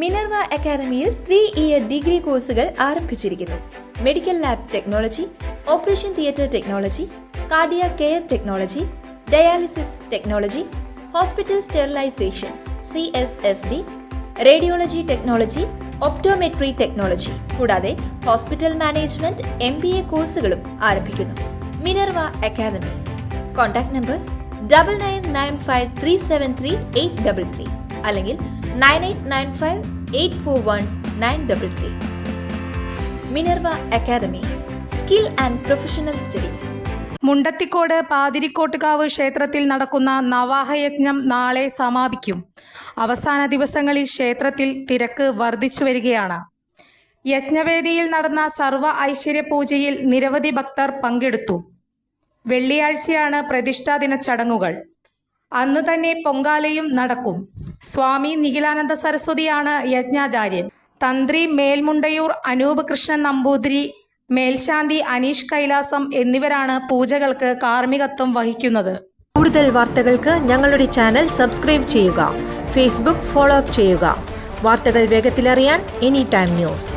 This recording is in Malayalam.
മിനർവ അക്കാദമിയിൽ 3-ഇയർ ഡിഗ്രി കോഴ്സുകൾ ആരംഭിച്ചിരിക്കുന്നു. Medical lab technology, operation theatre technology, cardiac care technology, dialysis technology, hospital sterilisation (CSSD), radiology technology, optometry technology കൂടാതെ ഹോസ്പിറ്റൽ മാനേജ്മെന്റ് MBA കോഴ്സുകളും ആരംഭിക്കുന്നു. Minerva academy. കോൺടാക്ട് നമ്പർ 9995373833 അല്ലെങ്കിൽ 9895841933. Minerva academy, skill and professional studies. Mundathikode Pathirikottukavu ക്ഷേത്രത്തിൽ നടക്കുന്ന നവാഹയജ്ഞം നാളെ സമാപിക്കും. അവസാന ദിവസങ്ങളിൽ ക്ഷേത്രത്തിൽ തിരക്ക് വർദ്ധിച്ചു വരികയാണ്. യജ്ഞവേദിയിൽ നടന്ന സർവ്വ ഐശ്വര്യ പൂജയിൽ നിരവധി ഭക്തർ പങ്കെടുത്തു. വെള്ളിയാഴ്ചയാണ് പ്രതിഷ്ഠാദിന ചടങ്ങുകൾ. അന്ന് തന്നെ പൊങ്കാലയും നടക്കും. സ്വാമി നിഖിലാനന്ദ സരസ്വതിയാണ് യജ്ഞാചാര്യൻ. തന്ത്രി മേൽമുണ്ടയൂർ അനൂപ് കൃഷ്ണൻ നമ്പൂതിരി, മേൽശാന്തി അനീഷ് കൈലാസം എന്നിവരാണ് പൂജകൾക്ക് കാർമ്മികത്വം വഹിക്കുന്നത്. കൂടുതൽ വാർത്തകൾക്ക് ഞങ്ങളുടെ ചാനൽ സബ്സ്ക്രൈബ് ചെയ്യുക. ഫേസ്ബുക്ക് ഫോളോ അപ്പ് ചെയ്യുക. വാർത്തകൾ വേഗത്തിലറിയാൻ എനി ടൈം ന്യൂസ്.